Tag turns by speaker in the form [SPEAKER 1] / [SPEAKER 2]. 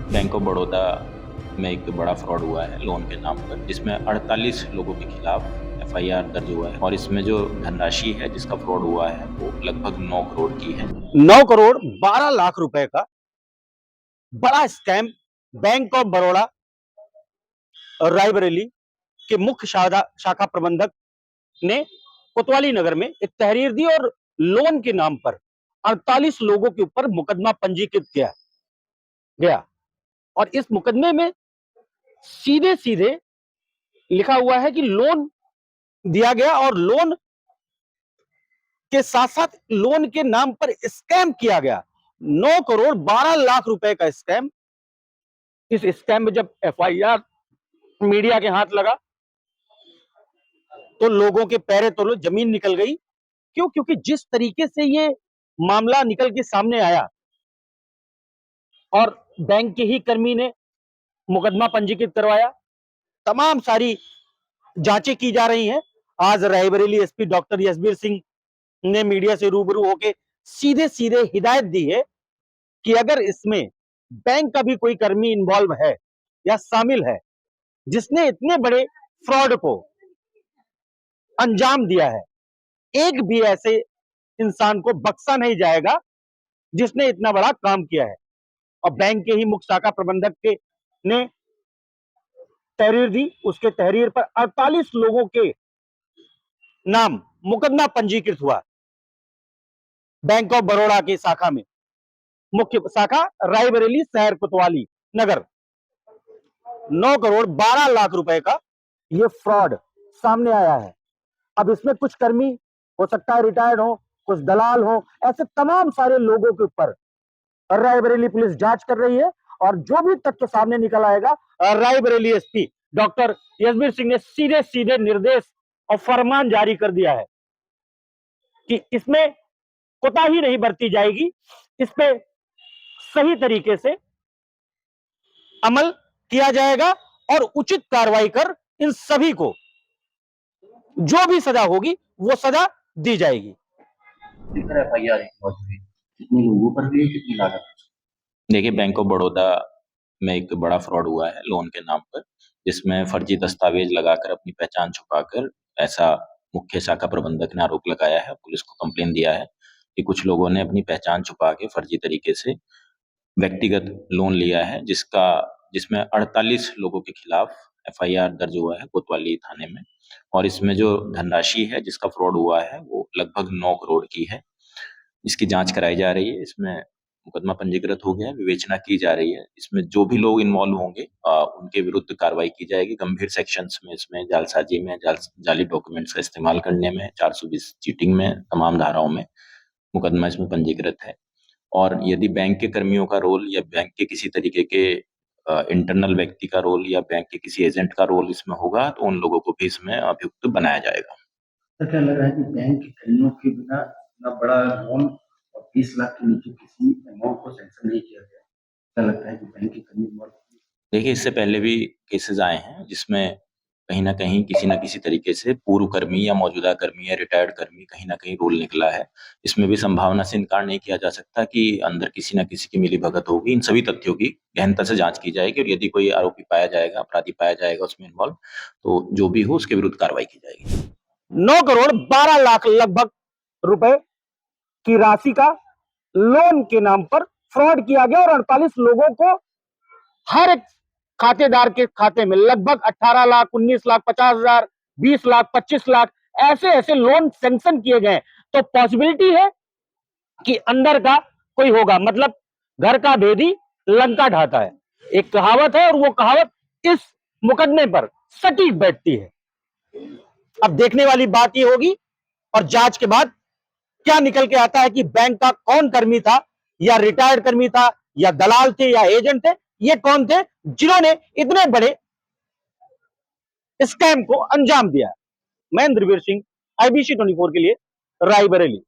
[SPEAKER 1] Bank of Baroda में एक बड़ा फ्रॉड हुआ है लोन के नाम पर, जिसमें 48 लोगों के खिलाफ एफआईआर दर्ज हुआ है और इसमें जो धनराशि है जिसका फ्रॉड हुआ है वो लगभग 9 करोड़ की है।
[SPEAKER 2] 9 करोड़ 12 लाख रुपए का बड़ा scam bank of Baroda Raebareli के मुख्य शाखा प्रबंधक ने कोतवाली नगर में एक तहरीर दी और लोन के नाम पर 48 लोगों के ऊपर मुकदमा पंजीकृत किया गया। और इस मुकदमे में सीधे सीधे लिखा हुआ है कि लोन दिया गया और लोन के साथ साथ लोन के नाम पर स्कैम किया गया। 9 करोड़ 12 लाख रुपए का स्कैम। इस स्कैम में जब एफआईआर मीडिया के हाथ लगा तो लोगों के पैरे तले जमीन निकल गई। क्यों? क्योंकि जिस तरीके से ये मामला निकल के सामने आया और बैंक के ही कर्मी ने मुकदमा पंजीकृत करवाया, तमाम सारी जांचें की जा रही हैं। आज रायबरेली एसपी डॉक्टर यशबीर सिंह ने मीडिया से रूबरू होकर सीधे सीधे हिदायत दी है कि अगर इसमें बैंक का भी कोई कर्मी इन्वॉल्व है या शामिल है जिसने इतने बड़े फ्रॉड को अंजाम दिया है, एक भी ऐसे इंसान को बख्शा नहीं जाएगा जिसने इतना बड़ा काम किया है। और बैंक के ही मुख्य शाखा प्रबंधक के ने तहरीर दी, उसके तहरीर पर 48 लोगों के नाम मुकदमा पंजीकृत हुआ बैंक ऑफ बड़ौदा की शाखा में, मुख्य शाखा रायबरेली शहर कोतवाली नगर। 9 करोड़ 12 लाख रुपए का यह फ्रॉड सामने आया है। अब इसमें कुछ कर्मी हो सकता है रिटायर्ड हो, कुछ दलाल हो, ऐसे तमाम सारे लोगों के ऊपर रायबरेली पुलिस जांच कर रही है और जो भी तथ्य सामने निकल आएगा, रायबरेली एसपी डॉक्टर यशबीर सिंह ने सीधे सीधे निर्देश और फरमान जारी कर दिया है कि इसमें कोताही नहीं बरती जाएगी, इस पे सही तरीके से अमल किया जाएगा और उचित कार्रवाई कर इन सभी को जो भी सजा होगी वो सजा दी जाएगी।
[SPEAKER 3] एफआईआर कितने लोगों पर हुई है, कितनी लागत?
[SPEAKER 1] देखिए, बैंक ऑफ बड़ौदा में एक बड़ा फ्रॉड हुआ है लोन के नाम पर, जिसमें फर्जी दस्तावेज लगाकर अपनी पहचान छुपाकर, ऐसा मुख्य शाखा प्रबंधक ने आरोप लगाया है। पुलिस को कंप्लेन दिया है कि कुछ लोगों ने अपनी पहचान छुपा के फर्जी तरीके से व्यक्तिगत लोन लिया है, जिसमें 48 लोगों के खिलाफ एफआईआर दर्ज हुआ है कोतवाली थाने में। और इसमें जो धनराशि है जिसका फ्रॉड हुआ है वो लगभग 9 करोड़ की है। इसकी जांच कराई जा रही है, इसमें मुकदमा पंजीकृत हो गया है, विवेचना की जा रही है। इसमें जो भी लोग इन्वॉल्व होंगे उनके विरुद्ध कार्रवाई की जाएगी। गंभीर सेक्शंस में इसमें जालसाजी में, जाली डॉक्यूमेंट्स का इस्तेमाल करने में, 420 चीटिंग में, तमाम धाराओं में मुकदमा इसमें पंजीकृत है। और यदि बैंक के कर्मियों का रोल या बैंक के किसी तरीके के इंटरनल व्यक्ति का रोल या बैंक के किसी एजेंट का रोल इसमें होगा तो उन लोगों को भी इसमें अभियुक्त बनाया जाएगा।
[SPEAKER 3] तो क्या लग रहा है कि बैंक के कर्मियों के बिना इतना बड़ा लोन और 20 लाख के नीचे किसी अमाउंट को सैंक्शन नहीं किया गया? क्या लगता है कि बैंक के कर्मी?
[SPEAKER 1] देखिए, इससे पहले भी केसेस आए हैं जिसमें कहीं ना कहीं किसी न किसी तरीके से पूर्व कर्मी या मौजूदा कर्मी या रिटायर्ड कर्मी कहीं ना कहीं रोल निकला है। इसमें भी संभावना से इनकार नहीं किया जा सकता कि अंदर किसी न किसी की मिलीभगत होगी। इन सभी तथ्यों की गहनता से जांच की जाएगी और यदि कोई आरोपी पाया जाएगा, अपराधी पाया जाएगा उसमें इन्वॉल्व, तो जो भी हो उसके विरुद्ध कार्रवाई की जाएगी।
[SPEAKER 2] 9 करोड़ 12 लाख लगभग रुपए की राशि का लोन के नाम पर फ्रॉड किया गया और 48 लोगों को हर एक खातेदार के खाते में लगभग 18 लाख, 19 लाख, 50,000, 20 लाख, 25 लाख ऐसे ऐसे लोन सैंक्शन किए गए। तो पॉसिबिलिटी है कि अंदर का कोई होगा, मतलब घर का भेदी लंका ढाता है, एक कहावत है और वो कहावत इस मुकदमे पर सटीक बैठती है। अब देखने वाली बात ये होगी और जांच के बाद क्या निकल के आता है कि बैंक का कौन कर्मी था, या रिटायर्ड कर्मी था, या दलाल थे, या एजेंट थे, ये कौन थे जिन्होंने इतने बड़े स्कैम को अंजाम दिया। मैं इंद्रवीर सिंह, IBC 24 के लिए रायबरेली।